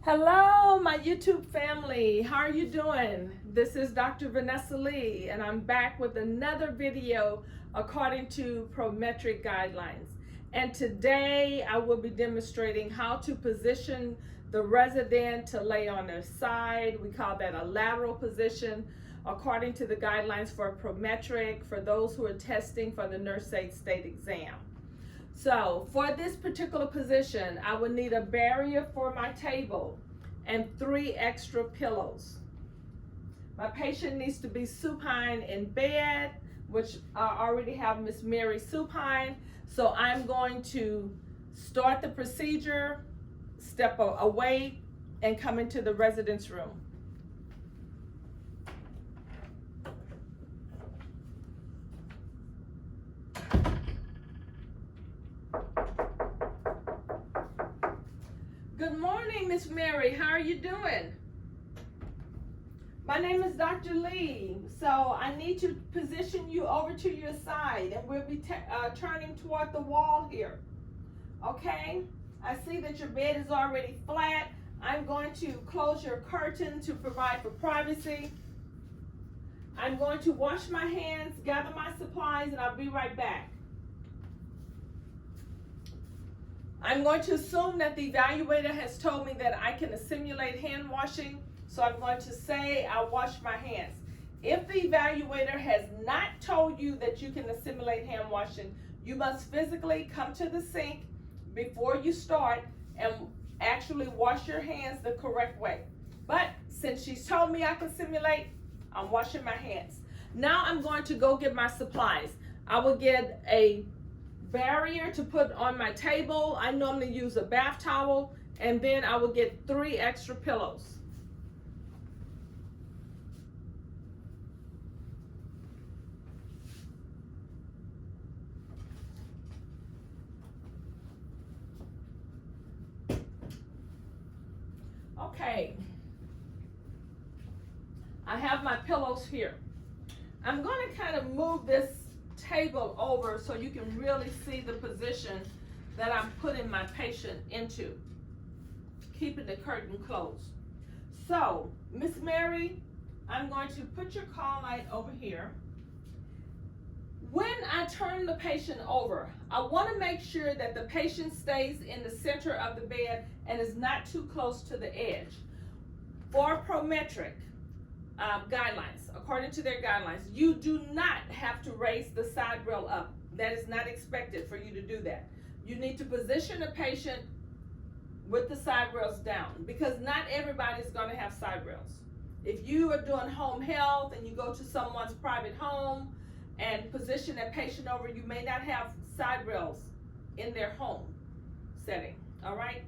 Hello, my YouTube family. How are you doing? This is Dr. Vanessa Lee, and I'm back with another video according to Prometric Guidelines. And today I will be demonstrating how to position the resident to lay on their side. We call that a lateral position according to the guidelines for Prometric for those who are testing for the Nurse Aide State Exam. So for this particular position, I would need a barrier for my table and 3 extra pillows. My patient needs to be supine in bed, which I already have Miss Mary supine. So I'm going to start the procedure, step away, and come into the residence room. Good morning, Miss Mary. How are you doing? My name is Dr. Lee. So I need to position you over to your side, and we'll be turning toward the wall here. Okay? I see that your bed is already flat. I'm going to close your curtain to provide for privacy. I'm going to wash my hands, gather my supplies, and I'll be right back. I'm going to assume that the evaluator has told me that I can simulate hand washing, so I'm going to say I'll wash my hands. If the evaluator has not told you that you can simulate hand washing, you must physically come to the sink before you start and actually wash your hands the correct way. But since she's told me I can simulate, I'm washing my hands. Now I'm going to go get my supplies. I will get a barrier to put on my table. I normally use a bath towel, and then I will get 3 extra pillows. Okay, I have my pillows here. I'm going to kind of move this table over so you can really see the position that I'm putting my patient into, keeping the curtain closed. So, Miss Mary, I'm going to put your call light over here. When I turn the patient over, I want to make sure that the patient stays in the center of the bed and is not too close to the edge. For Prometric guidelines, according to their guidelines, you do not have to raise the side rail up. That is not expected for you to do that. You need to position a patient with the side rails down, because not everybody is going to have side rails. If you are doing home health and you go to someone's private home and position that patient over, you may not have side rails in their home setting. All right,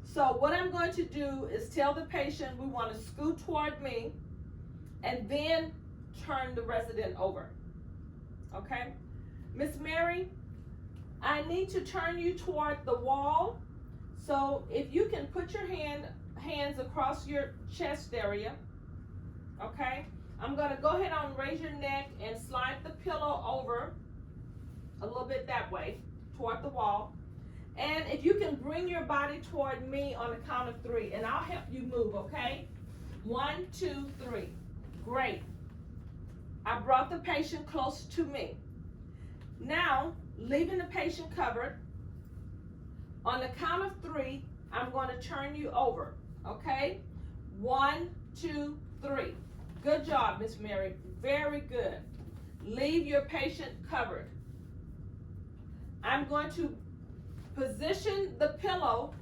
so what I'm going to do is tell the patient we want to scoot toward me and then turn the resident over. Okay, Miss Mary, I need to turn you toward the wall. So if you can put your hands across your chest area. Okay, I'm going to go ahead and raise your neck and slide the pillow over a little bit that way toward the wall. And if you can bring your body toward me on the count of 3, and I'll help you move. Okay, 1, 2, 3. Great. I brought the patient close to me. Now, leaving the patient covered, on the count of 3, I'm going to turn you over. Okay? 1, 2, 3. Good job, Miss Mary. Very good. Leave your patient covered. I'm going to position the pillow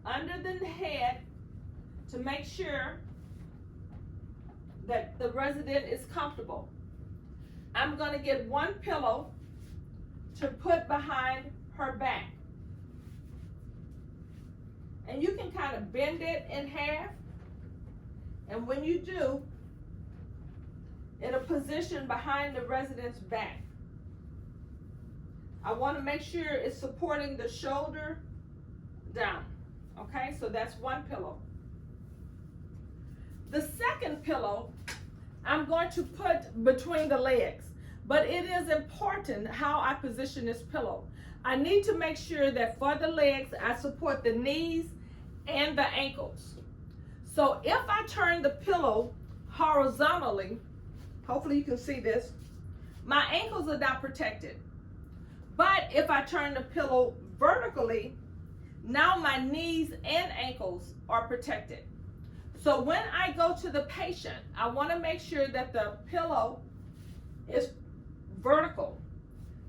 under the head to make sure that the resident is comfortable. I'm going to get 1 pillow to put behind her back. And you can kind of bend it in half. And when you do, it'll position behind the resident's back. I want to make sure it's supporting the shoulder down. Okay, so that's 1 pillow. The second pillow, I'm going to put between the legs, but it is important how I position this pillow. I need to make sure that for the legs, I support the knees and the ankles. So if I turn the pillow horizontally, hopefully you can see this, my ankles are not protected. But if I turn the pillow vertically, now my knees and ankles are protected. So when I go to the patient, I want to make sure that the pillow is vertical.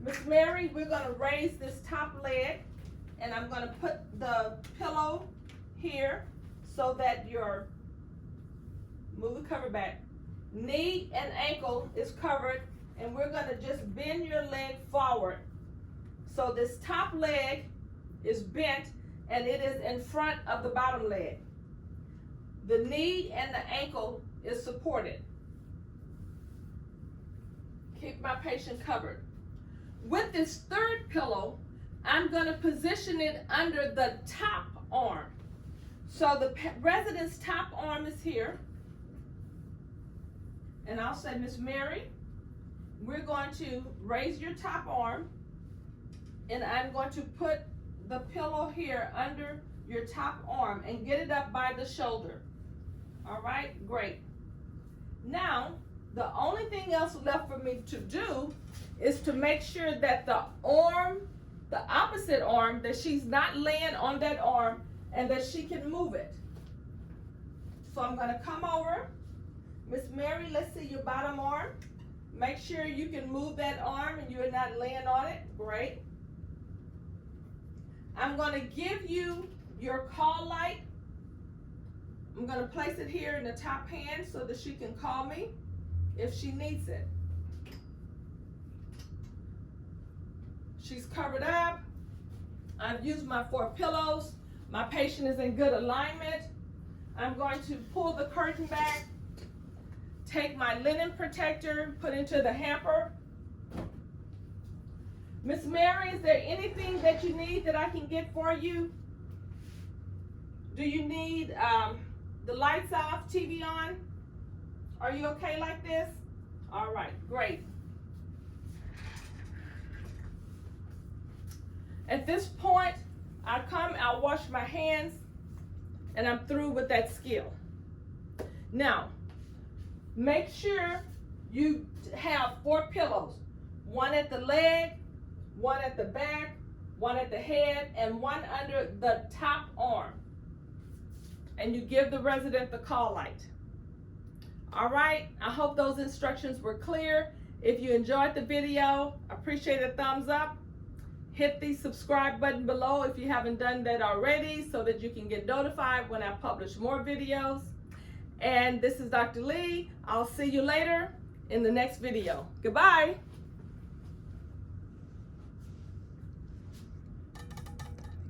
Miss Mary, we're going to raise this top leg, and I'm going to put the pillow here so that your, move the cover back, knee and ankle is covered, and we're going to just bend your leg forward. So this top leg is bent, and it is in front of the bottom leg. The knee and the ankle is supported. Keep my patient covered. With this third pillow, I'm going to position it under the top arm. So the resident's top arm is here. And I'll say, Miss Mary, we're going to raise your top arm, and I'm going to put the pillow here under your top arm and get it up by the shoulder. All right, great. Now, the only thing else left for me to do is to make sure that the arm, the opposite arm, that she's not laying on that arm and that she can move it. So I'm going to come over. Miss Mary, let's see your bottom arm. Make sure you can move that arm and you're not laying on it. Great. I'm going to give you your call light. I'm going to place it here in the top hand so that she can call me if she needs it. She's covered up. I've used my 4 pillows. My patient is in good alignment. I'm going to pull the curtain back, take my linen protector, put into the hamper. Miss Mary, is there anything that you need that I can get for you? Do you need the lights off, TV on? Are you okay like this? All right, great. At this point, I'll wash my hands, and I'm through with that skill. Now, make sure you have 4 pillows. 1 at the leg, 1 at the back, 1 at the head, and 1 under the top arm. And you give the resident the call light. All right, I hope those instructions were clear. If you enjoyed the video, appreciate a thumbs up. Hit the subscribe button below if you haven't done that already so that you can get notified when I publish more videos. And this is Dr. Lee. I'll see you later in the next video. Goodbye.